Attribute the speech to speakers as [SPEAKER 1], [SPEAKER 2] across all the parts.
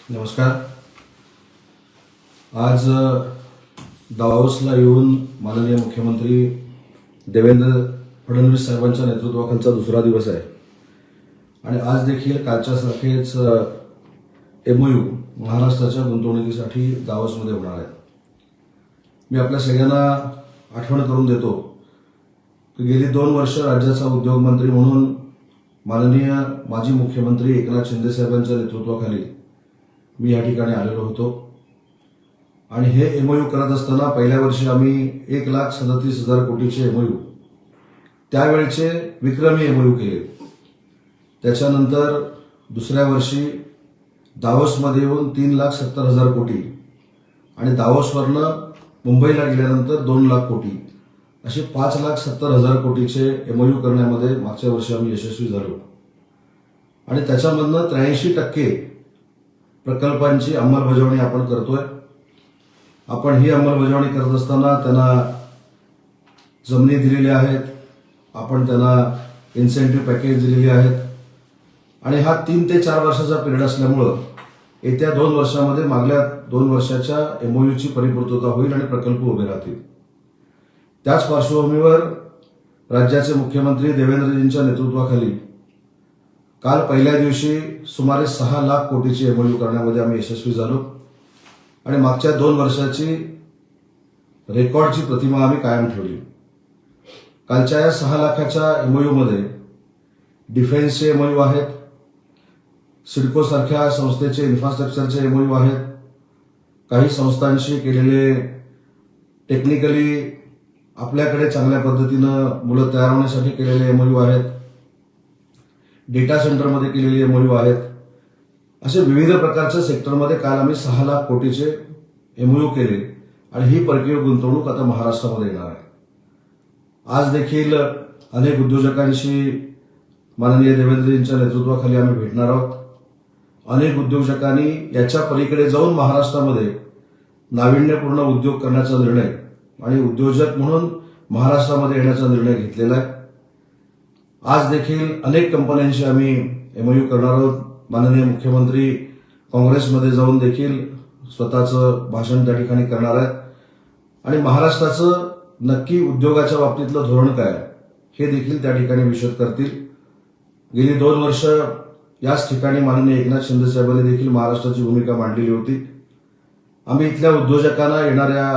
[SPEAKER 1] नमस्कार. आज दावोसला येऊन माननीय मुख्यमंत्री देवेंद्र फडणवीस साहेबांच्या नेतृत्वाखालचा दुसरा दिवस आहे आणि आज देखील कालच्या सारखेच MOU महाराष्ट्राच्या गुंतवणुकीसाठी दावोसमध्ये होणार आहे. मी आपल्या सगळ्यांना आठवण करून देतो की गेली 2 वर्ष राज्याचा उद्योग मंत्री म्हणून माननीय माजी मुख्यमंत्री एकनाथ शिंदे साहेबांच्या नेतृत्वाखाली मी या ठिकाणी आलेलो होतो आणि हे MOU करत असताना पहिल्या वर्षी आम्ही 1,37,000 कोटीचे MOU त्यावेळेचे विक्रमी MOU केले. त्याच्यानंतर दुसऱ्या वर्षी दावोसमध्ये येऊन 3,70,000 कोटी आणि दावोसवरनं मुंबईला गेल्यानंतर 2 लाख कोटी असे 5,70,000 कोटीचे MOU करण्यामध्ये मागच्या वर्षी आम्ही यशस्वी झालो आणि त्याच्यामधनं 83% प्रकल्पांची अंमलबजावणी आपण करतोय. आपण ही अंमलबजावणी करत असताना त्यांना जमिनी दिलेल्या आहेत, आपण त्यांना इन्सेंटिव्ह पॅकेज दिलेली आहेत आणि हा 3 ते 4 वर्षाचा पिरियड असल्यामुळं येत्या 2 वर्षामध्ये मागल्या 2 वर्षाच्या MOUची परिपूर्तता होईल आणि प्रकल्प उभे राहतील. त्याच पार्श्वभूमीवर राज्याचे मुख्यमंत्री देवेंद्रजींच्या नेतृत्वाखाली काल पहिल्या दिवशी सुमारे 6 लाख कोटीची MOU करण्यामध्ये आम्ही यशस्वी झालो आणि मागच्या 2 वर्षाची रेकॉर्डची प्रतिमा आम्ही कायम ठेवली. कालच्या या 6 लाखाच्या MOU मध्ये डिफेन्सचे MOU आहेत, सिडको सारख्या संस्थेचे इन्फ्रास्ट्रक्चरचे MOU आहेत, काही संस्थांशी केलेले टेक्निकली आपल्याकडे चांगल्या पद्धतीनं मुलं तयार होण्यासाठी केलेले MOU आहेत, डेटा सेंटरमध्ये केलेले MOU आहेत. असे विविध प्रकारच्या सेक्टरमध्ये काल आम्ही 6 लाख कोटीचे MOU केले आणि ही परकीय गुंतवणूक आता महाराष्ट्रामध्ये येणार आहे. आज देखील अनेक उद्योजकांशी माननीय देवेंद्रजींच्या नेतृत्वाखाली आम्ही भेटणार आहोत. अनेक उद्योजकांनी याच्या पलीकडे जाऊन महाराष्ट्रामध्ये नाविन्यपूर्ण उद्योग करण्याचा निर्णय आणि उद्योजक म्हणून महाराष्ट्रामध्ये येण्याचा निर्णय घेतलेला आहे. आज देखील अनेक कंपन्यांशी आम्ही MOU करणार आहोत. माननीय मुख्यमंत्री काँग्रेसमध्ये जाऊन देखील स्वतःचं भाषण त्या ठिकाणी करणार आहेत आणि महाराष्ट्राचं नक्की उद्योगाच्या बाबतीतलं धोरण काय हे देखील त्या ठिकाणी विशद करतील. गेली 2 वर्ष याच ठिकाणी माननीय एकनाथ शिंदे साहेबांनी देखील महाराष्ट्राची भूमिका मांडलेली होती. आम्ही इथल्या उद्योजकांना येणाऱ्या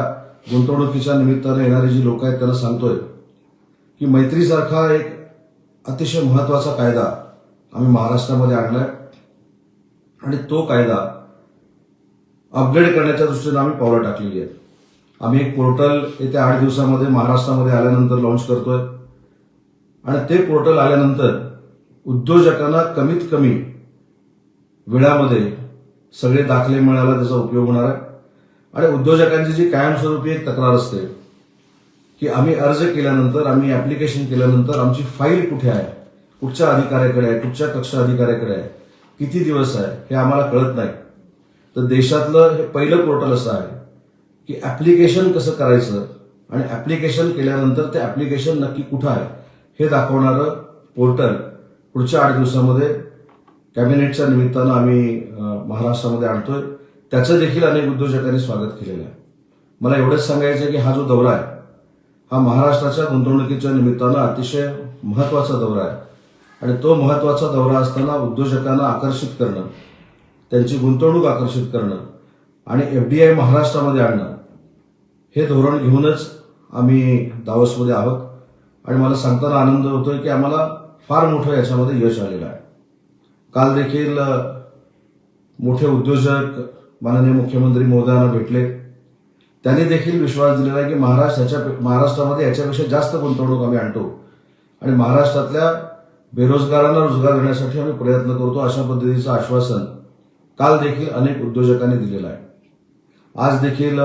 [SPEAKER 1] गुंतवणुकीच्या निमित्तानं येणारे जी लोक आहेत त्यांना सांगतोय की मैत्रीसारखा एक अतिशय महत्वाचा कायदा आम्ही महाराष्ट्रामध्ये आणलाय आणि तो कायदा अपग्रेड करण्याच्या दृष्टीने आम्ही पावलं टाकलेली आहेत. आम्ही एक पोर्टल येत्या 8 दिवसामध्ये महाराष्ट्रामध्ये आल्यानंतर लॉन्च करतोय आणि ते पोर्टल आल्यानंतर उद्योजकांना कमीत कमी वेळामध्ये सगळे दाखले मिळायला त्याचा उपयोग होणार आहे. आणि उद्योजकांची जी कायमस्वरूपी एक तक्रार असते की आम्ही अर्ज केल्यानंतर, आम्ही ऍप्लिकेशन केल्यानंतर आमची फाईल कुठे आहे, कुठच्या अधिकाऱ्याकडे आहे, कुठच्या कक्षा अधिकाऱ्याकडे आहे, किती दिवस आहे हे आम्हाला कळत नाही. तर देशातलं हे पहिलं पोर्टल असं आहे की ऍप्लिकेशन कसं करायचं आणि ऍप्लिकेशन केल्यानंतर ते ऍप्लिकेशन नक्की कुठं आहे हे दाखवणारं पोर्टल पुढच्या 8 दिवसामध्ये कॅबिनेटच्या निमित्तानं आम्ही महाराष्ट्रामध्ये आणतोय. त्याचं देखील अनेक उद्योजकांनी स्वागत केलेलं आहे. मला एवढंच सांगायचं आहे की हा जो दौरा आहे हा महाराष्ट्राच्या गुंतवणुकीच्या निमित्तानं अतिशय महत्वाचा दौरा आहे आणि तो महत्वाचा दौरा असताना उद्योजकांना आकर्षित करणं, त्यांची गुंतवणूक आकर्षित करणं आणि FDI महाराष्ट्रामध्ये आणणं हे धोरण घेऊनच आम्ही दावोसमध्ये आहोत आणि मला सांगताना आनंद होतोय की आम्हाला फार मोठं याच्यामध्ये यश आलेलं आहे. काल देखील मोठे उद्योजक माननीय मुख्यमंत्री महोदयांना भेटले. त्यांनी देखील विश्वास दिलेला आहे की महाराष्ट्रामध्ये याच्यापेक्षा जास्त गुंतवणूक आम्ही आणतो आणि महाराष्ट्रातल्या बेरोजगारांना रोजगार देण्यासाठी आम्ही प्रयत्न करतो, अशा पद्धतीचं आश्वासन काल देखील अनेक उद्योजकांनी दिलेलं आहे. आज देखील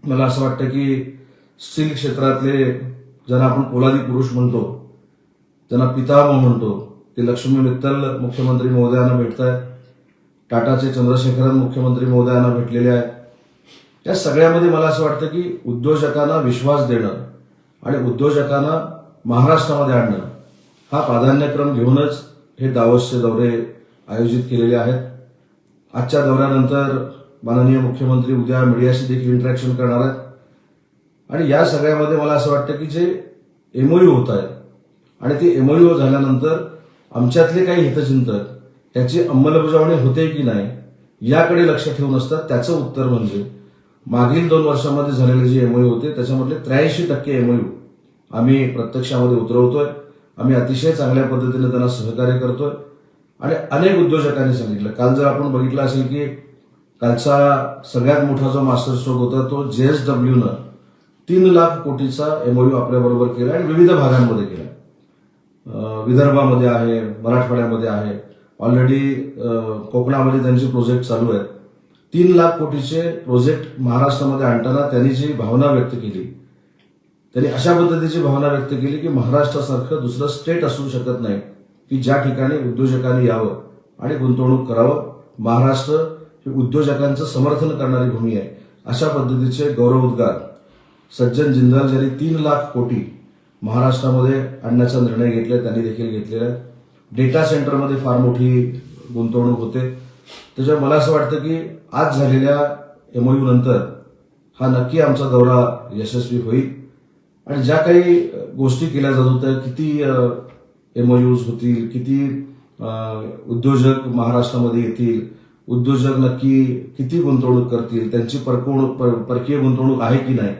[SPEAKER 1] मला असं वाटतं की स्टील क्षेत्रातले ज्यांना आपण पोलादी पुरुष म्हणतो, त्यांना पितामह म्हणतो, ते लक्ष्मी मित्तल मुख्यमंत्री महोदयांना भेटत आहेत. टाटाचे चंद्रशेखरन मुख्यमंत्री महोदयांना भेटलेले आहेत. या सगळ्यामध्ये मला असं वाटतं की उद्योजकांना विश्वास देणं आणि उद्योजकांना महाराष्ट्रामध्ये आणणं हा प्राधान्यक्रम घेऊनच हे दावोसचे दौरे आयोजित केलेले आहेत. आजच्या दौऱ्यानंतर माननीय मुख्यमंत्री उद्या मीडियाशी देखील इंटरॅक्शन करणार आहेत आणि या सगळ्यामध्ये मला असं वाटतं की जे एमओयू होत आहे आणि ते एमओयू झाल्यानंतर आमच्यातले काही हितचिंतक त्याची अंमलबजावणी होते की नाही याकडे लक्ष ठेवून असतात. त्याचं उत्तर म्हणजे मागील 2 वर्षांमध्ये झालेले जे एमओयू होते त्याच्यामधले 83% एमओयू आम्ही प्रत्यक्षामध्ये उतरवतोय. आम्ही अतिशय चांगल्या पद्धतीने त्यांना सहकार्य करतोय आणि अनेक उद्योजकांनी सांगितलं. काल जर आपण बघितलं असेल की कालचा सगळ्यात मोठा जो मास्टर स्ट्रोक होता तो JSWनं 3 लाख कोटीचा एमओयू आपल्याबरोबर केला आणि विविध भागांमध्ये केला. विदर्भामध्ये आहे, मराठवाड्यामध्ये आहे, ऑलरेडी कोकणामध्ये त्यांचे प्रोजेक्ट चालू आहेत. 3 लाख कोटीचे प्रोजेक्ट महाराष्ट्रामध्ये आणताना त्यांनी जी भावना व्यक्त केली, त्यांनी अशा पद्धतीची भावना व्यक्त केली की महाराष्ट्रासारखं दुसरं स्टेट असू शकत नाही की ज्या ठिकाणी उद्योजकांनी यावं आणि गुंतवणूक करावं. महाराष्ट्र हे उद्योजकांचं समर्थन करणारी भूमी आहे. अशा पद्धतीचे गौरवोद्गार सज्जन जिंदाल ज्यांनी 3 लाख कोटी महाराष्ट्रामध्ये आणण्याचा निर्णय घेतला त्यांनी देखील घेतलेला आहे. डेटा सेंटरमध्ये फार मोठी गुंतवणूक होते. त्याच्यामुळे मला असं वाटतं की आज झालेल्या एमओयू नंतर हा नक्की आमचा दौरा यशस्वी होईल आणि ज्या काही गोष्टी केल्या जात होत्या, किती एमओयूज होतील, किती उद्योजक महाराष्ट्रामध्ये येतील, उद्योजक नक्की किती गुंतवणूक करतील, त्यांची परकीय गुंतवणूक आहे की नाही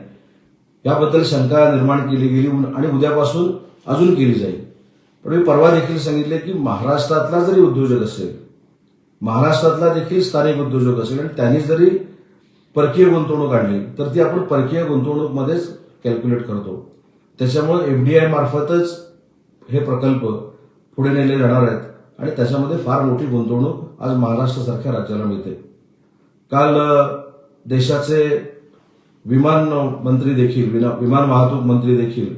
[SPEAKER 1] याबद्दल शंका निर्माण केली गेली आणि उद्यापासून अजून केली जाईल. पण मी परवा देखील सांगितले की महाराष्ट्रातला जरी उद्योजक असेल, महाराष्ट्रातला देखील स्थानिक उद्योजक असेल आणि त्यांनी जरी परकीय गुंतवणूक आणली तर ती आपण परकीय गुंतवणूकमध्येच कॅल्क्युलेट करतो. त्याच्यामुळे एफडीआय मार्फतच हे प्रकल्प पुढे नेले जाणार आहेत आणि त्याच्यामध्ये फार मोठी गुंतवणूक आज महाराष्ट्रासारख्या राज्याला मिळते. काल देशाचे विमान मंत्री देखील, विमान वाहतूक मंत्री देखील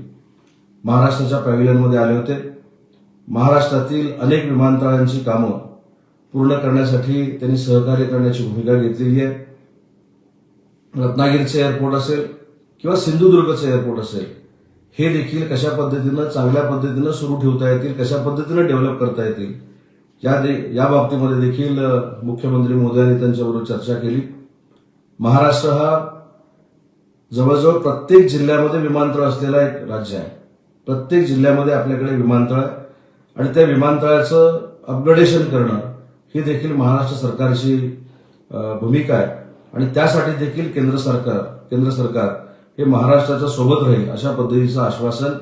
[SPEAKER 1] महाराष्ट्राच्या पॅव्हिलियनमध्ये आले होते. महाराष्ट्रातील अनेक विमानतळांची कामं पूर्ण करण्यासाठी त्यांनी सहकार्य करण्याची भूमिका घेतलेली आहे. रत्नागिरीचे एअरपोर्ट असेल किंवा सिंधुदुर्गचं एअरपोर्ट असेल, हे देखील कशा पद्धतीनं चांगल्या पद्धतीनं सुरू ठेवता येतील, कशा पद्धतीनं डेव्हलप करता येतील या बाबतीमध्ये देखील मुख्यमंत्री महोदयांनी त्यांच्याबरोबर चर्चा केली. महाराष्ट्र हा जवळजवळ प्रत्येक जिल्ह्यामध्ये विमानतळ असलेला एक राज्य आहे. प्रत्येक जिल्ह्यामध्ये आपल्याकडे विमानतळ आहे आणि त्या विमानतळाचं अपग्रेडेशन करणं ही देखील महाराष्ट्र सरकारची भूमिका आहे आणि त्यासाठी देखील केंद्र सरकार हे महाराष्ट्राच्या सोबत राहील अशा पद्धतीचं आश्वासन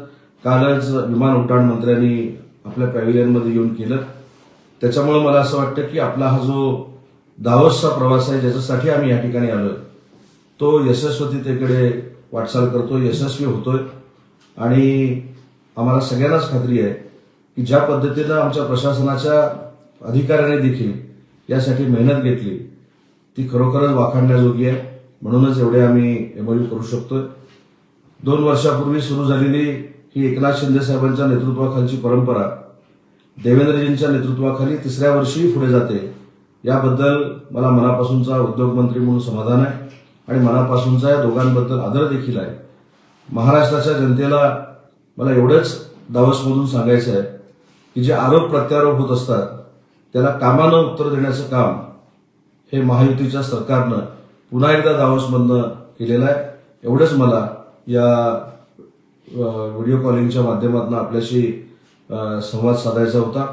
[SPEAKER 1] कालच विमान उड्डाण मंत्र्यांनी आपल्या पॅव्हिलियनमध्ये येऊन केलं. त्याच्यामुळे मला असं वाटतं की आपला हा जो दावोसचा प्रवास आहे ज्याच्यासाठी आम्ही या ठिकाणी आलोय तो यशस्वीतेकडे वाटचाल करतोय, यशस्वी होतोय आणि आम्हाला सगळ्यांनाच खात्री आहे की ज्या पद्धतीनं आमच्या प्रशासनाच्या अधिकाऱ्यांनी देखील यासाठी मेहनत घेतली ती खरोखरच वाखाणण्याजोगी आहे. म्हणूनच एवढे आम्ही एमओयू करू शकतोय. 2 वर्षापूर्वी सुरू झालेली ही एकनाथ शिंदे साहेबांच्या नेतृत्वाखालची परंपरा देवेंद्रजींच्या नेतृत्वाखाली 3ऱ्या वर्षी पुढे जाते. याबद्दल मला मनापासूनचा उद्योगमंत्री म्हणून समाधान आहे आणि मनापासूनचा या दोघांबद्दल आदर देखील आहे. महाराष्ट्राच्या जनतेला मला एवढंच दावोसमधून सांगायचं आहे की जे आरोप प्रत्यारोप होत असतात त्याला कामानं उत्तर देण्याचं काम हे महायुतीच्या सरकारनं पुन्हा एकदा दावोसमधनं केलेलं आहे. एवढंच मला या व्हिडिओ कॉलिंगच्या माध्यमातून आपल्याशी संवाद साधायचा होता.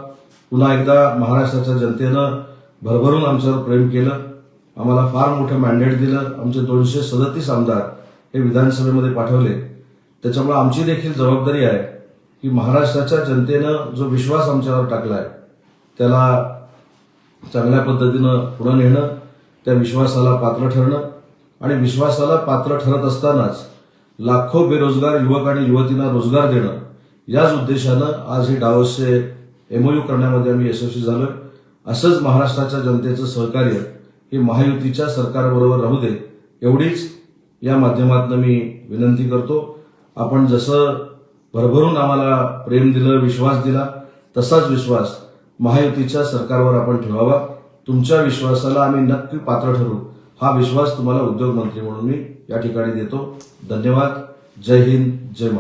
[SPEAKER 1] पुन्हा एकदा महाराष्ट्राच्या जनतेनं भरभरून आमच्यावर प्रेम केलं, आम्हाला फार मोठं मॅन्डेट दिलं, आमचे 237 आमदार हे विधानसभेमध्ये पाठवले. त्याच्यामुळे आमची देखील जबाबदारी आहे की महाराष्ट्राच्या जनतेनं जो विश्वास आमच्यावर टाकलाय त्याला चांगल्या पद्धतीनं पुढे नेणं, त्या विश्वासाला पात्र ठरणं आणि विश्वासाला पात्र ठरत असतानाच लाखो बेरोजगार युवक आणि युवतींना रोजगार देणं याच उद्देशानं आज हे दावोसचे एमओयू करण्यामध्ये आम्ही यशस्वी झालोय. असंच महाराष्ट्राच्या जनतेचं सहकार्य हे महायुतीच्या सरकारबरोबर राहू दे एवढीच या माध्यमातून मी विनंती करतो. आपण जसं भरभरून आम्हाला प्रेम दिलं, विश्वास दिला, तसाच विश्वास महायुतीच्या सरकारवर आपण ठेवावा. तुमच्या विश्वासाला आम्ही नक्की पात्र ठरू हा विश्वास तुम्हाला उद्योगमंत्री म्हणून मी या ठिकाणी देतो. धन्यवाद. जय हिंद, जय महाराष्ट्र.